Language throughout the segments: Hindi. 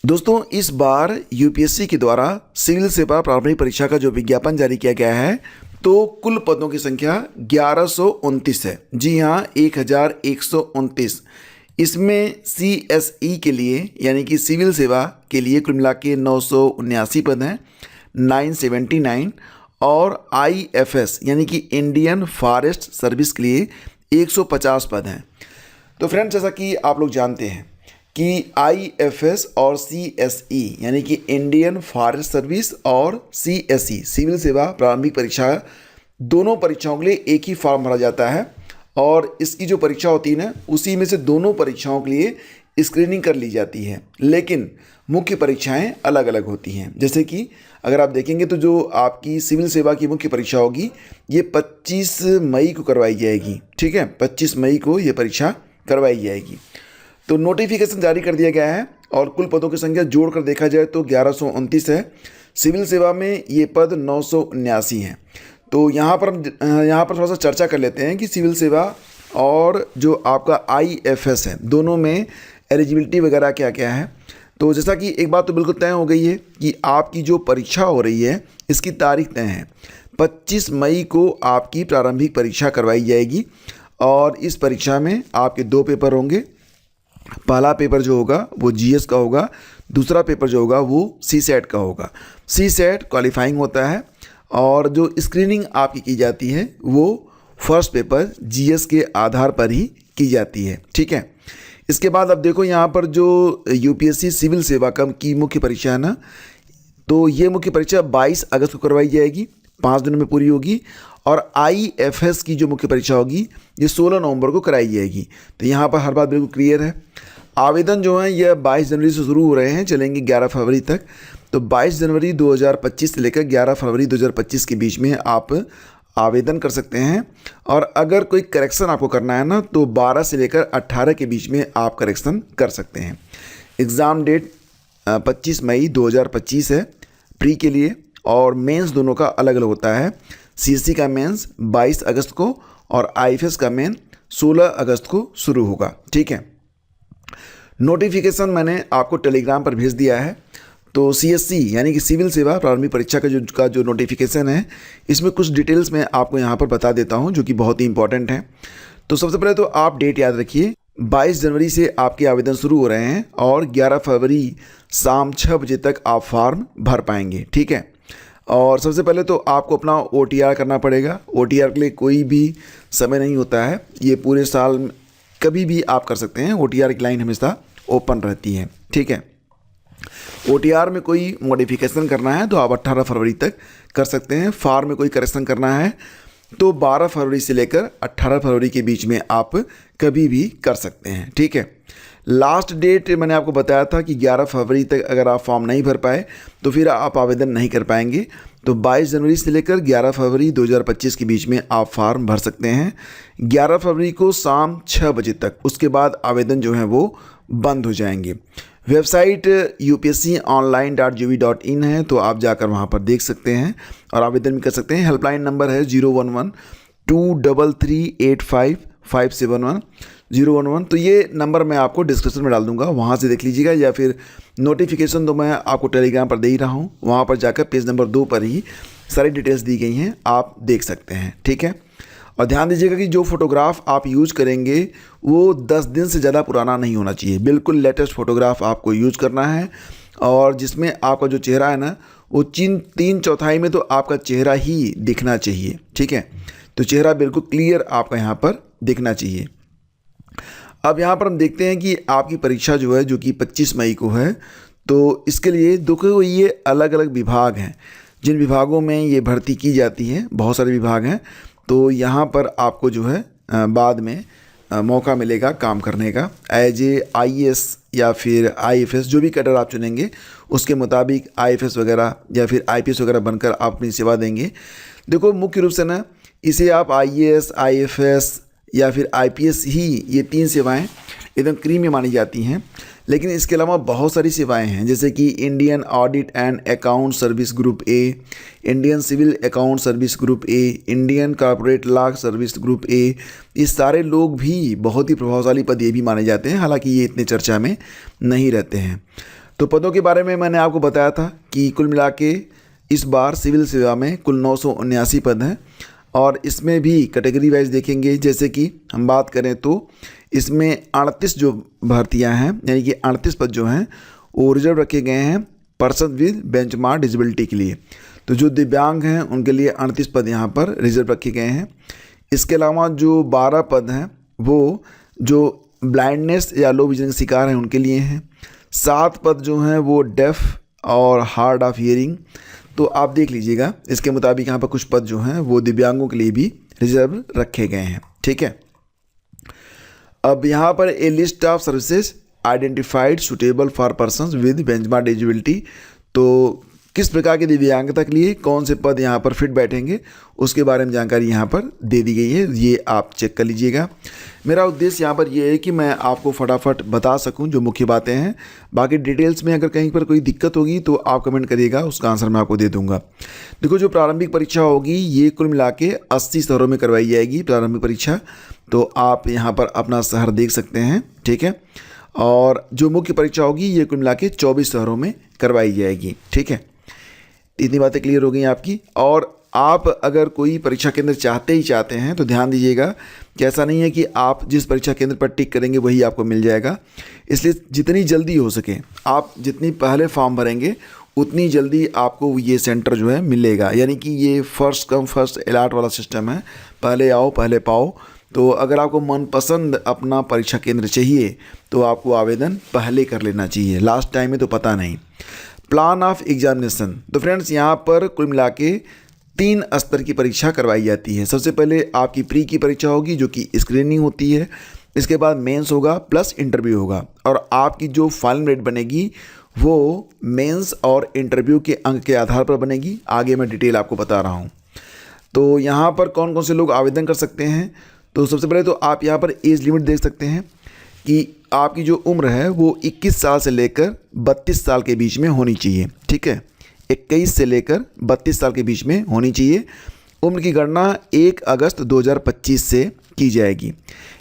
दोस्तों, इस बार यूपीएससी के द्वारा सिविल सेवा प्रारंभिक परीक्षा का जो विज्ञापन जारी किया गया है, तो कुल पदों की संख्या 1129 है। जी हाँ, 1129। इसमें सीएसई के लिए यानी कि सिविल सेवा के लिए कुल मिला के 979 पद हैं, 979। और आईएफएस यानी कि इंडियन फॉरेस्ट सर्विस के लिए 150 पद हैं। तो फ्रेंड्स, जैसा कि आप लोग जानते हैं कि आईएफएस और सीएसई यानी कि इंडियन फॉरेस्ट सर्विस और सीएसई सिविल सेवा प्रारंभिक परीक्षा, दोनों परीक्षाओं के लिए एक ही फॉर्म भरा जाता है और इसकी जो परीक्षा होती है ना, उसी में से दोनों परीक्षाओं के लिए स्क्रीनिंग कर ली जाती है, लेकिन मुख्य परीक्षाएं अलग अलग होती हैं। जैसे कि अगर आप देखेंगे तो जो आपकी सिविल सेवा की मुख्य परीक्षा होगी ये 25 मई को करवाई जाएगी। ठीक है, 25 मई को ये परीक्षा करवाई जाएगी। तो नोटिफिकेशन जारी कर दिया गया है और कुल पदों की संख्या जोड़कर देखा जाए तो 1129 है। सिविल सेवा में ये पद 979 हैं। तो यहाँ पर थोड़ा सा चर्चा कर लेते हैं कि सिविल सेवा और जो आपका आईएफएस है, दोनों में एलिजिबिलिटी वगैरह क्या क्या है। तो जैसा कि एक बात तो बिल्कुल तय हो गई है कि आपकी जो परीक्षा हो रही है इसकी तारीख तय है। 25 मई को आपकी प्रारंभिक परीक्षा करवाई जाएगी और इस परीक्षा में आपके 2 पेपर होंगे। पहला पेपर जो होगा वो जीएस का होगा, दूसरा पेपर जो होगा वो सीसेट का होगा। सीसेट क्वालिफाइंग होता है और जो स्क्रीनिंग आपकी की जाती है वो फर्स्ट पेपर जीएस के आधार पर ही की जाती है। ठीक है, इसके बाद अब देखो यहाँ पर जो यूपीएससी सिविल सेवा की मुख्य परीक्षा है ना, तो ये मुख्य परीक्षा 22 अगस्त को करवाई जाएगी, 5 दिनों में पूरी होगी। और आईएफएस की जो मुख्य परीक्षा होगी ये 16 नवंबर को कराई जाएगी। तो यहाँ पर हर बात बिल्कुल क्लियर है। आवेदन जो है यह 22 जनवरी से शुरू हो रहे हैं, चलेंगे 11 फरवरी तक। तो 22 जनवरी 2025 से लेकर 11 फरवरी 2025 के बीच में आप आवेदन कर सकते हैं। और अगर कोई करेक्शन आपको करना है ना, तो 12 से लेकर 18 के बीच में आप करेक्शन कर सकते हैं। एग्ज़ाम डेट 25 मई 2025 है प्री के लिए, और मेंस दोनों का अलग अलग होता है। सीएससी का मेंस 22 अगस्त को और आईएफएस का मेन 16 अगस्त को शुरू होगा। ठीक है, नोटिफिकेशन मैंने आपको टेलीग्राम पर भेज दिया है। तो सीएससी यानी कि सिविल सेवा प्रारंभिक परीक्षा का जो नोटिफिकेशन है, इसमें कुछ डिटेल्स मैं आपको यहाँ पर बता देता हूँ जो कि बहुत ही इंपॉर्टेंट है। तो सबसे पहले तो आप डेट याद रखिए, 22 जनवरी से आपके आवेदन शुरू हो रहे हैं और 11 फरवरी शाम 6 बजे तक आप फॉर्म भर पाएंगे। ठीक है, और सबसे पहले तो आपको अपना ओटीआर करना पड़ेगा। ओटीआर के लिए कोई भी समय नहीं होता है, ये पूरे साल कभी भी आप कर सकते हैं। ओटीआर की लाइन हमेशा ओपन रहती है। ठीक है, ओटीआर में कोई मॉडिफिकेशन करना है तो आप 18 फरवरी तक कर सकते हैं। फॉर्म में कोई करेक्शन करना है तो 12 फरवरी से लेकर 18 फरवरी के बीच में आप कभी भी कर सकते हैं। ठीक है, लास्ट डेट मैंने आपको बताया था कि 11 फरवरी तक अगर आप फॉर्म नहीं भर पाए तो फिर आप आवेदन नहीं कर पाएंगे। तो 22 जनवरी से लेकर 11 फरवरी 2025 के बीच में आप फॉर्म भर सकते हैं, 11 फरवरी को शाम 6 बजे तक। उसके बाद आवेदन जो है वो बंद हो जाएंगे। वेबसाइट upsconline.gov.in है, तो आप जाकर वहाँ पर देख सकते हैं और आवेदन भी कर सकते हैं। हेल्पलाइन नंबर है 011-233-85571 011। तो ये नंबर मैं आपको डिस्क्रिप्शन में डाल दूंगा, वहाँ से देख लीजिएगा, या फिर नोटिफिकेशन तो मैं आपको टेलीग्राम पर दे ही रहा हूँ, वहाँ पर जाकर पेज नंबर 2 पर ही सारी डिटेल्स दी गई हैं, आप देख सकते हैं। ठीक है, और ध्यान दीजिएगा कि जो फोटोग्राफ आप यूज़ करेंगे वो 10 दिन से ज़्यादा पुराना नहीं होना चाहिए। बिल्कुल लेटेस्ट फोटोग्राफ आपको यूज़ करना है और जिसमें आपका जो चेहरा है ना, वो 3/4 में तो आपका चेहरा ही दिखना चाहिए। ठीक है, तो चेहरा बिल्कुल क्लियर आपका यहाँ पर दिखना चाहिए। अब यहाँ पर हम देखते हैं कि आपकी परीक्षा जो है, जो कि 25 मई को है, तो इसके लिए देखो ये अलग अलग विभाग हैं जिन विभागों में ये भर्ती की जाती है। बहुत सारे विभाग हैं, तो यहाँ पर आपको जो है बाद में मौका मिलेगा काम करने का। एज ए आईएएस या फिर आईएफएस, जो भी कैडर आप चुनेंगे उसके मुताबिक आईएफएस वगैरह या फिर आईपीएस वगैरह बनकर आप अपनी सेवा देंगे। देखो, मुख्य रूप से ना इसे आप आईएएस, आईएफएस या फिर आईपीएस ही, ये 3 सेवाएं एकदम क्रीमी मानी जाती हैं। लेकिन इसके अलावा बहुत सारी सेवाएं हैं, जैसे कि Indian audit and account service group A, Indian civil account service group A, Indian corporate law service group A. ये सारे लोग भी बहुत ही प्रभावशाली पद ये भी माने जाते हैं, हालांकि ये इतने चर्चा में नहीं रहते हैं। तो पदों के बारे में मैंने आपको बताया था कि कुल मिला के इस बार सिविल सेवा में कुल 979 पद हैं और इसमें भी कैटेगरी वाइज देखेंगे। जैसे कि हम बात करें तो इसमें 38 जो भर्तियां हैं यानी कि 38 पद जो हैं वो रिजर्व रखे गए हैं पर्सन विद बेंचमार्क डिसेबिलिटी के लिए। तो जो दिव्यांग हैं उनके लिए 38 पद यहाँ पर रिजर्व रखे गए हैं। इसके अलावा जो 12 पद हैं वो जो ब्लाइंडनेस या लो विजन के शिकार हैं उनके लिए हैं। 7 पद जो हैं वो डेफ और हार्ड ऑफ हियरिंग। तो आप देख लीजिएगा इसके मुताबिक यहाँ पर कुछ पद जो हैं वो दिव्यांगों के लिए भी रिजर्व रखे गए हैं। ठीक है, अब यहाँ पर a list of services identified suitable for persons with benchmark disability. तो किस प्रकार की दिव्यांगता के लिए कौन से पद यहाँ पर फिट बैठेंगे उसके बारे में जानकारी यहाँ पर दे दी गई है, ये आप चेक कर लीजिएगा। मेरा उद्देश्य यहाँ पर ये है कि मैं आपको फटाफट बता सकूं जो मुख्य बातें हैं। बाकी डिटेल्स में अगर कहीं पर कोई दिक्कत होगी तो आप कमेंट करिएगा, उसका आंसर मैं आपको दे दूंगा। देखो, जो प्रारंभिक परीक्षा होगी ये कुल मिला के 80 शहरों में करवाई जाएगी प्रारंभिक परीक्षा। तो आप यहाँ पर अपना शहर देख सकते हैं। ठीक है, और जो मुख्य परीक्षा होगी ये कुल मिला के 24 शहरों में करवाई जाएगी। ठीक है, इतनी बातें क्लियर हो गई आपकी। और आप अगर कोई परीक्षा केंद्र चाहते हैं तो ध्यान दीजिएगा कि ऐसा नहीं है कि आप जिस परीक्षा केंद्र पर टिक करेंगे वही आपको मिल जाएगा। इसलिए जितनी जल्दी हो सके आप जितनी पहले फॉर्म भरेंगे उतनी जल्दी आपको ये सेंटर जो है मिलेगा। यानी कि ये फर्स्ट कम फर्स्ट अलॉट वाला सिस्टम है, पहले आओ पहले पाओ। तो अगर आपको मनपसंद अपना परीक्षा केंद्र चाहिए तो आपको आवेदन पहले कर लेना चाहिए, लास्ट टाइम में तो पता नहीं। प्लान ऑफ एग्जामिनेशन, तो फ्रेंड्स यहाँ पर कुल मिला के 3 स्तर की परीक्षा करवाई जाती है। सबसे पहले आपकी प्री की परीक्षा होगी जो कि स्क्रीनिंग होती है। इसके बाद मेंस होगा प्लस इंटरव्यू होगा और आपकी जो फाइनल रेट बनेगी वो मेंस और इंटरव्यू के अंक के आधार पर बनेगी। आगे मैं डिटेल आपको बता रहा हूँ। तो यहाँ पर कौन कौन से लोग आवेदन कर सकते हैं, तो सबसे पहले तो आप यहाँ पर एज लिमिट देख सकते हैं कि आपकी जो उम्र है वो 21 साल से लेकर 32 साल के बीच में होनी चाहिए। ठीक है, 21 से लेकर 32 साल के बीच में होनी चाहिए। उम्र की गणना 1 अगस्त 2025 से की जाएगी।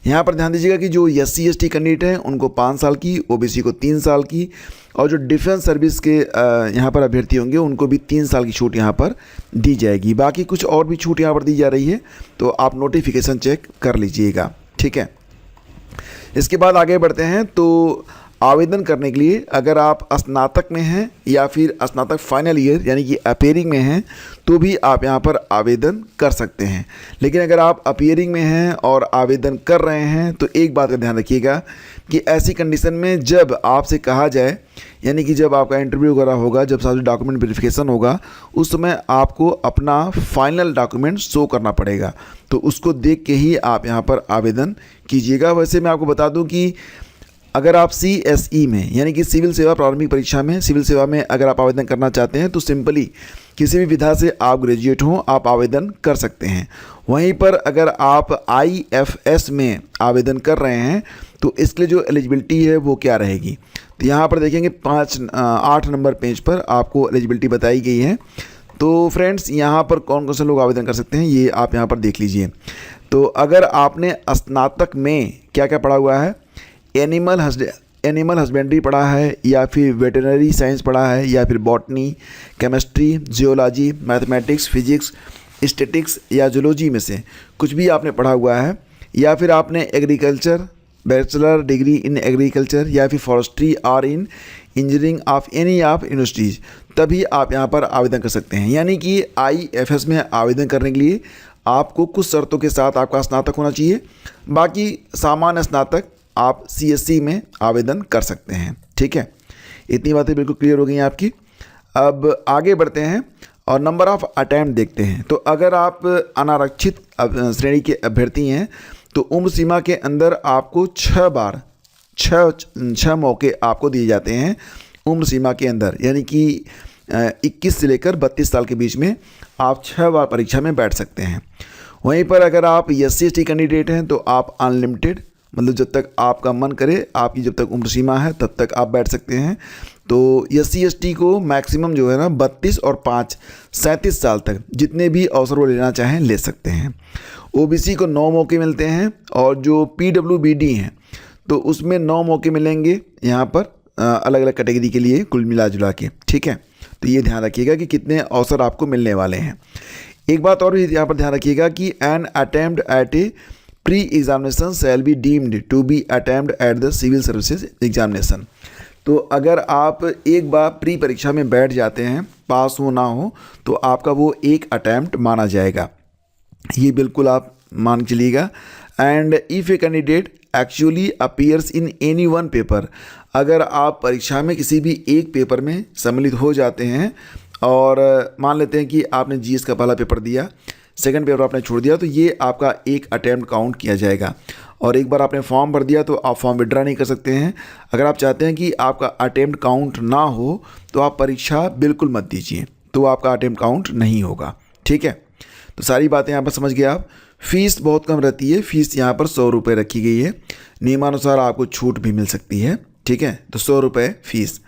यहाँ पर ध्यान दीजिएगा कि जो SC ST कैंडिडेट हैं उनको 5 साल की, OBC को 3 साल की और जो डिफेंस सर्विस के यहाँ पर अभ्यर्थी होंगे उनको भी 3 साल की छूट यहाँ पर दी जाएगी। बाकी कुछ और भी छूट यहाँ पर दी जा रही है, तो आप नोटिफिकेशन चेक कर लीजिएगा। ठीक है, इसके बाद आगे बढ़ते हैं। तो आवेदन करने के लिए अगर आप स्नातक में हैं या फिर स्नातक फाइनल ईयर यानी कि अपीयरिंग में हैं तो भी आप यहाँ पर आवेदन कर सकते हैं। लेकिन अगर आप अपीयरिंग में हैं और आवेदन कर रहे हैं तो एक बात का ध्यान रखिएगा कि ऐसी कंडीशन में जब आपसे कहा जाए, यानी कि जब आपका इंटरव्यू वगैरह होगा, जब सारे डॉक्यूमेंट वेरिफिकेशन होगा, उस समय आपको अपना फाइनल डॉक्यूमेंट शो करना पड़ेगा। तो उसको देख के ही आप यहाँ पर आवेदन कीजिएगा। वैसे मैं आपको बता दूँ कि अगर आप CSE में यानी कि सिविल सेवा प्रारंभिक परीक्षा में सिविल सेवा में अगर आप आवेदन करना चाहते हैं तो सिंपली किसी भी विधा से आप ग्रेजुएट हों आप आवेदन कर सकते हैं। वहीं पर अगर आप IFS में आवेदन कर रहे हैं तो इसके लिए जो एलिजिबिलिटी है वो क्या रहेगी, तो यहाँ पर देखेंगे 8 नंबर पेज पर आपको एलिजिबिलिटी बताई गई है। तो फ्रेंड्स यहाँ पर कौन कौन से लोग आवेदन कर सकते हैं ये आप यहाँ पर देख लीजिए। तो अगर आपने स्नातक में क्या क्या पढ़ा हुआ है, एनिमल हस्बेंड्री पढ़ा है या फिर वेटरनरी साइंस पढ़ा है या फिर botany, chemistry, geology, mathematics, physics, statics या जूलॉजी में से कुछ भी आपने पढ़ा हुआ है, या फिर आपने agriculture bachelor degree in agriculture या फिर फॉरेस्ट्री और इन engineering of any of universities, तभी आप यहाँ पर आवेदन कर सकते हैं। यानी कि IFS में आवेदन करने के लिए आपको कुछ शर्तों के साथ आपका स्नातक होना चाहिए, बाकी सामान्य स्नातक आप CSE में आवेदन कर सकते हैं। ठीक है, इतनी बातें बिल्कुल क्लियर हो गई हैं आपकी। अब आगे बढ़ते हैं और नंबर ऑफ़ अटैम्प्ट देखते हैं। तो अगर आप अनारक्षित श्रेणी के अभ्यर्थी हैं तो उम्र सीमा के अंदर आपको 6 मौके आपको दिए जाते हैं उम्र सीमा के अंदर, यानी कि 21 से लेकर 32 साल के बीच में आप 6 बार परीक्षा में बैठ सकते हैं। वहीं पर अगर आप SC ST कैंडिडेट हैं तो आप अनलिमिटेड, मतलब जब तक आपका मन करे, आपकी जब तक उम्र सीमा है तब तक आप बैठ सकते हैं। तो SC ST को मैक्सिमम जो है ना 32 और 5 37 साल तक जितने भी अवसर वो लेना चाहें ले सकते हैं। OBC को 9 मौके मिलते हैं और जो PWBD हैं तो उसमें 9 मौके मिलेंगे यहाँ पर अलग अलग कैटेगरी के लिए कुल मिला जुला के, ठीक है। तो ये ध्यान रखिएगा कि कितने अवसर आपको मिलने वाले हैं। एक बात और भी यहाँ पर ध्यान रखिएगा कि an attempt at a pre examination shall be deemed to be attempt at the civil services examination. तो अगर आप एक बार प्री परीक्षा में बैठ जाते हैं, पास हो ना हो, तो आपका वो एक अटैम्प्ट माना जाएगा, ये बिल्कुल आप मान के चलिएगा। And if a candidate actually appears in any one paper, अगर आप परीक्षा में किसी भी एक पेपर में सम्मिलित हो जाते हैं और मान लेते हैं कि आपने जीएस का पहला पेपर दिया, सेकंड पेपर आपने छोड़ दिया, तो ये आपका एक अटैम्प्ट काउंट किया जाएगा। और एक बार आपने फॉर्म भर दिया तो आप फॉर्म विड्रा नहीं कर सकते हैं। अगर आप चाहते हैं कि आपका अटैम्प्ट काउंट ना हो तो आप परीक्षा बिल्कुल मत दीजिए, तो आपका अटैम्प्ट काउंट नहीं होगा, ठीक है। तो सारी बातें यहाँ पर समझ गए आप। फ़ीस बहुत कम रहती है, फ़ीस यहाँ पर 100 रुपये रखी गई है, नियमानुसार आपको छूट भी मिल सकती है, ठीक है। तो 100 रुपये फ़ीस।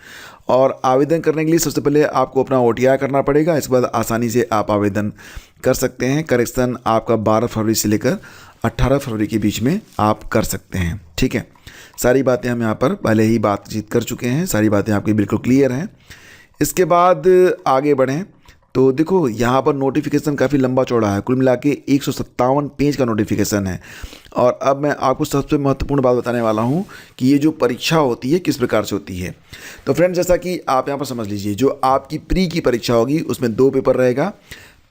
और आवेदन करने के लिए सबसे पहले आपको अपना OTR करना पड़ेगा, इसके बाद आसानी से आप आवेदन कर सकते हैं। करेक्शन आपका 12 फरवरी से लेकर 18 फरवरी के बीच में आप कर सकते हैं, ठीक है। सारी बातें हम यहाँ पर पहले ही बातचीत कर चुके हैं, सारी बातें आपकी बिल्कुल क्लियर हैं। इसके बाद आगे बढ़ें तो देखो यहाँ पर नोटिफिकेशन काफ़ी लंबा चौड़ा है, कुल मिला के 157 पेज का नोटिफिकेशन है। और अब मैं आपको सबसे महत्वपूर्ण बात बताने वाला हूँ कि ये जो परीक्षा होती है किस प्रकार से होती है। तो फ्रेंड्स, जैसा कि आप यहाँ पर समझ लीजिए, जो आपकी प्री की परीक्षा होगी उसमें 2 पेपर रहेगा।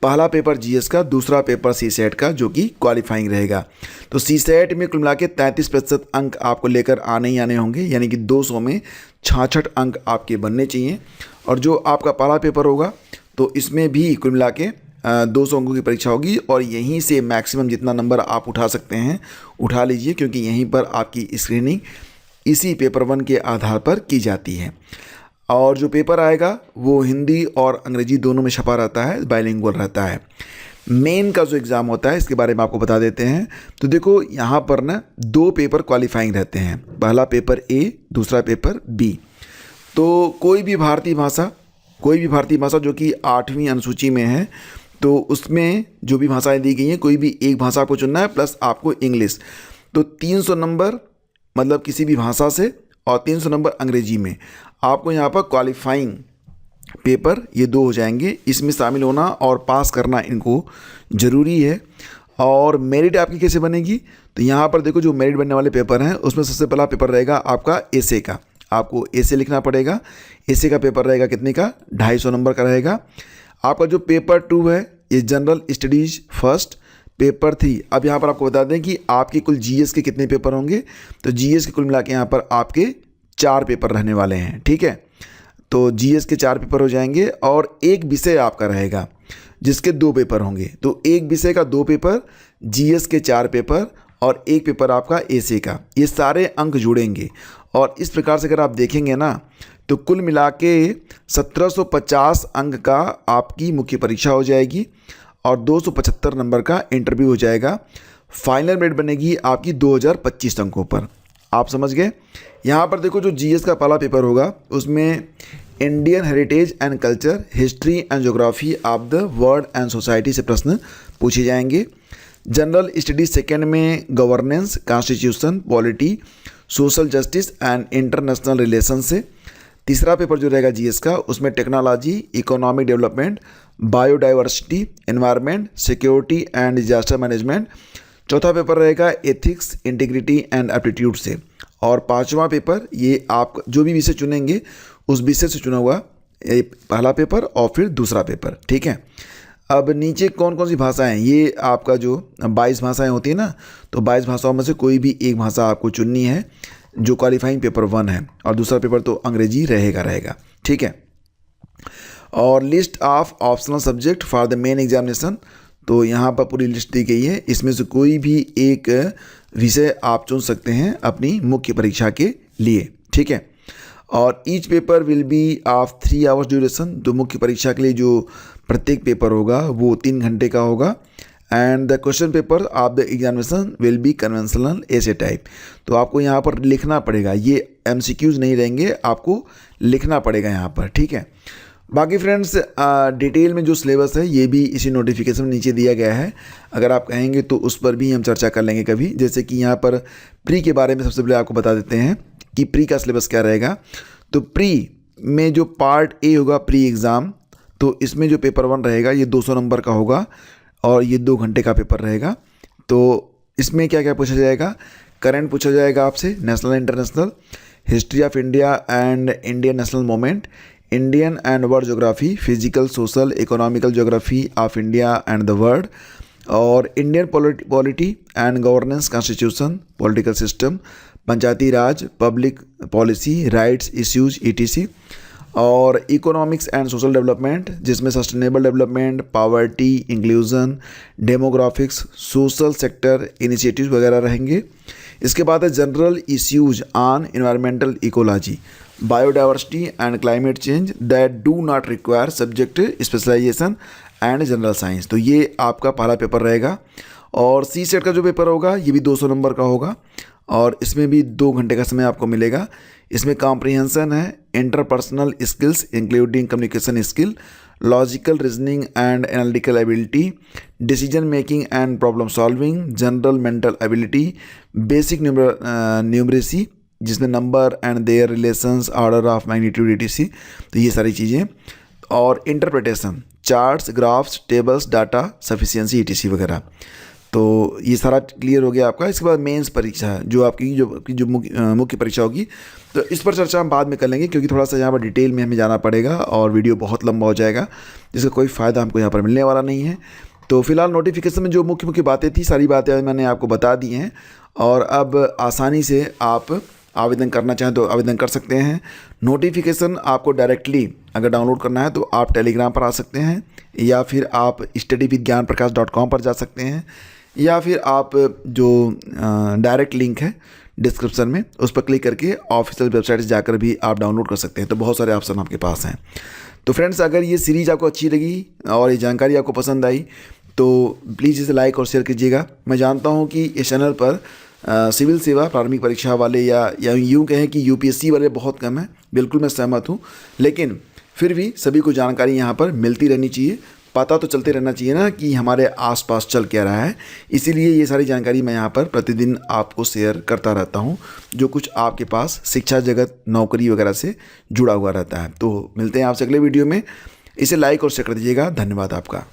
पहला पेपर जीएस का, दूसरा पेपर सीसेट का, जो कि क्वालिफाइंग रहेगा। तो सीसेट में कुल मिला के 33% अंक आपको लेकर आने ही आने होंगे, यानी कि 200 में 66 अंक आपके बनने चाहिए। और जो आपका पहला पेपर होगा तो इसमें भी कुल मिला के 200 अंकों की परीक्षा होगी, और यहीं से मैक्सिमम जितना नंबर आप उठा सकते हैं उठा लीजिए, क्योंकि यहीं पर आपकी स्क्रीनिंग इसी पेपर 1 के आधार पर की जाती है। और जो पेपर आएगा वो हिंदी और अंग्रेजी दोनों में छपा रहता है, बाइलिंगुअल रहता है। मेन का जो एग्ज़ाम होता है इसके बारे में आपको बता देते हैं। तो देखो यहाँ पर ना 2 पेपर क्वालिफाइंग रहते हैं, पहला पेपर A, दूसरा पेपर B। तो कोई भी भारतीय भाषा जो कि 8वीं अनुसूची में है, तो उसमें जो भी भाषाएं दी गई हैं कोई भी एक भाषा आपको चुनना है, प्लस आपको इंग्लिश। तो 300 नंबर मतलब किसी भी भाषा से, और 300 नंबर अंग्रेजी में। आपको यहाँ पर क्वालिफाइंग पेपर ये 2 हो जाएंगे, इसमें शामिल होना और पास करना इनको ज़रूरी है। और मेरिट आपकी कैसे बनेगी, तो यहाँ पर देखो जो मेरिट बनने वाले पेपर हैं उसमें सबसे पहला पेपर रहेगा आपका एसे का, आपको एसे लिखना पड़ेगा। एसे का पेपर रहेगा कितने का, 250 नंबर का रहेगा। आपका जो पेपर 2 है ये जनरल स्टडीज फर्स्ट। पेपर 3, अब यहाँ पर आपको बता दें कि आपके कुल जीएस के कितने पेपर होंगे, तो जीएस के कुल मिला के यहाँ पर आपके 4 पेपर रहने वाले हैं, ठीक है। तो जीएस के 4 पेपर हो जाएंगे, और एक विषय आपका रहेगा जिसके 2 पेपर होंगे। तो एक विषय का 2 पेपर, जीएस के 4 पेपर, और एक पेपर आपका एसे का। ये सारे अंक जुड़ेंगे, और इस प्रकार से अगर आप देखेंगे ना तो कुल मिला के 1750 अंक का आपकी मुख्य परीक्षा हो जाएगी, और 275 नंबर का इंटरव्यू हो जाएगा। फाइनल मेरिट बनेगी आपकी 2025 अंकों पर। आप समझ गए। यहाँ पर देखो जो जीएस का पहला पेपर होगा उसमें Indian heritage and culture, history and geography of the world and society से प्रश्न पूछे जाएंगे। जनरल स्टडीज सेकेंड में governance, constitution, polity, social justice and international relation से। तीसरा पेपर जो रहेगा जीएस का उसमें technology, economic development, biodiversity, environment, security and disaster management. चौथा पेपर रहेगा एथिक्स, इंटीग्रिटी एंड एप्टीट्यूड से। और 5वां पेपर ये आप जो भी विषय चुनेंगे उस विषय से चुना हुआ पहला पेपर और फिर दूसरा पेपर, ठीक है। अब नीचे कौन कौन सी भाषाएं, ये आपका जो 22 भाषाएं होती है ना, तो 22 भाषाओं में से कोई भी एक भाषा आपको चुननी है जो क्वालिफाइंग पेपर 1 है, और दूसरा पेपर तो अंग्रेजी रहेगा, ठीक है। और list of optional subject for the main examination, तो यहाँ पर पूरी लिस्ट दी गई है, इसमें से कोई भी एक विषय आप चुन सकते हैं अपनी मुख्य परीक्षा के लिए, ठीक है। और each paper will be of 3 hours duration, तो मुख्य परीक्षा के लिए जो प्रत्येक पेपर होगा वो 3 घंटे का होगा। And the question paper of the examination will be conventional ऐसे टाइप, तो आपको यहाँ पर लिखना पड़ेगा, ये MCQs नहीं रहेंगे, आपको लिखना पड़ेगा यहाँ पर, ठीक है। बाकी फ्रेंड्स डिटेल में जो सिलेबस है ये भी इसी नोटिफिकेशन में नीचे दिया गया है, अगर आप कहेंगे तो उस पर भी हम चर्चा कर लेंगे कभी। जैसे कि यहाँ पर प्री के बारे में सबसे पहले आपको बता देते हैं कि प्री का सिलेबस क्या रहेगा। तो प्री में जो पार्ट ए होगा प्री एग्ज़ाम, तो इसमें जो पेपर 1 रहेगा ये 200 नंबर का होगा और ये 2 घंटे का पेपर रहेगा। तो इसमें क्या क्या पूछा जाएगा, करंट पूछा जाएगा आपसे, national international, history of India and Indian national movement, Indian and world geography, physical social economical geography of India and the world, और Indian polity and governance constitution, political system, Panchayati Raj, public policy, rights issues ETC, और इकोनॉमिक्स एंड सोशल डेवलपमेंट जिसमें sustainable development, poverty, inclusion, demographics, social sector initiatives वगैरह रहेंगे। इसके बाद है general issues on environmental ecology, biodiversity and climate change that do not require subject specialisation and general science. तो ये आपका पहला पेपर रहेगा। और CSET का जो पेपर होगा ये भी 200 नंबर का होगा और इसमें भी 2 घंटे का समय आपको मिलेगा। इसमें कॉम्प्रिहेंशन है, interpersonal skills including communication skill, logical reasoning and analytical ability, decision making and problem solving, general mental ability, basic numeracy जिसमें number and their relations, order of magnitude ETC, तो ये सारी चीज़ें, और interpretation, charts, graphs, tables, data sufficiency ETC वगैरह। तो ये सारा क्लियर हो गया आपका। इसके बाद मेंस परीक्षा है जो आपकी जो मुख्य परीक्षा होगी, तो इस पर चर्चा हम बाद में कर लेंगे क्योंकि थोड़ा सा यहाँ पर डिटेल में हमें जाना पड़ेगा और वीडियो बहुत लंबा हो जाएगा जिसका कोई फ़ायदा हमको यहाँ पर मिलने वाला नहीं है। तो फिलहाल नोटिफिकेशन में जो मुख्य बातें थी सारी बातें मैंने आपको बता दी हैं और अब आसानी से आप आवेदन करना चाहें तो आवेदन कर सकते हैं। नोटिफिकेशन आपको डायरेक्टली अगर डाउनलोड करना है तो आप टेलीग्राम पर आ सकते हैं या फिर आप studyvithgyanprakash.com पर जा सकते हैं या फिर आप जो डायरेक्ट लिंक है डिस्क्रिप्शन में उस पर क्लिक करके ऑफिशियल वेबसाइट से जाकर भी आप डाउनलोड कर सकते हैं। तो बहुत सारे ऑप्शन आपके पास हैं। तो फ्रेंड्स, अगर ये सीरीज़ आपको अच्छी लगी और ये जानकारी आपको पसंद आई तो प्लीज़ इसे लाइक और शेयर कीजिएगा। मैं जानता हूँ कि इस चैनल पर सिविल सेवा प्रारंभिक परीक्षा वाले या यूँ कहें कि UPSC वाले बहुत कम हैं, बिल्कुल मैं सहमत हूँ, लेकिन फिर भी सभी को जानकारी यहाँ पर मिलती रहनी चाहिए, पता तो चलते रहना चाहिए ना कि हमारे आसपास चल क्या रहा है। इसीलिए ये सारी जानकारी मैं यहाँ पर प्रतिदिन आपको शेयर करता रहता हूँ जो कुछ आपके पास शिक्षा जगत, नौकरी वगैरह से जुड़ा हुआ रहता है। तो मिलते हैं आपसे अगले वीडियो में। इसे लाइक और शेयर कर दीजिएगा। धन्यवाद आपका।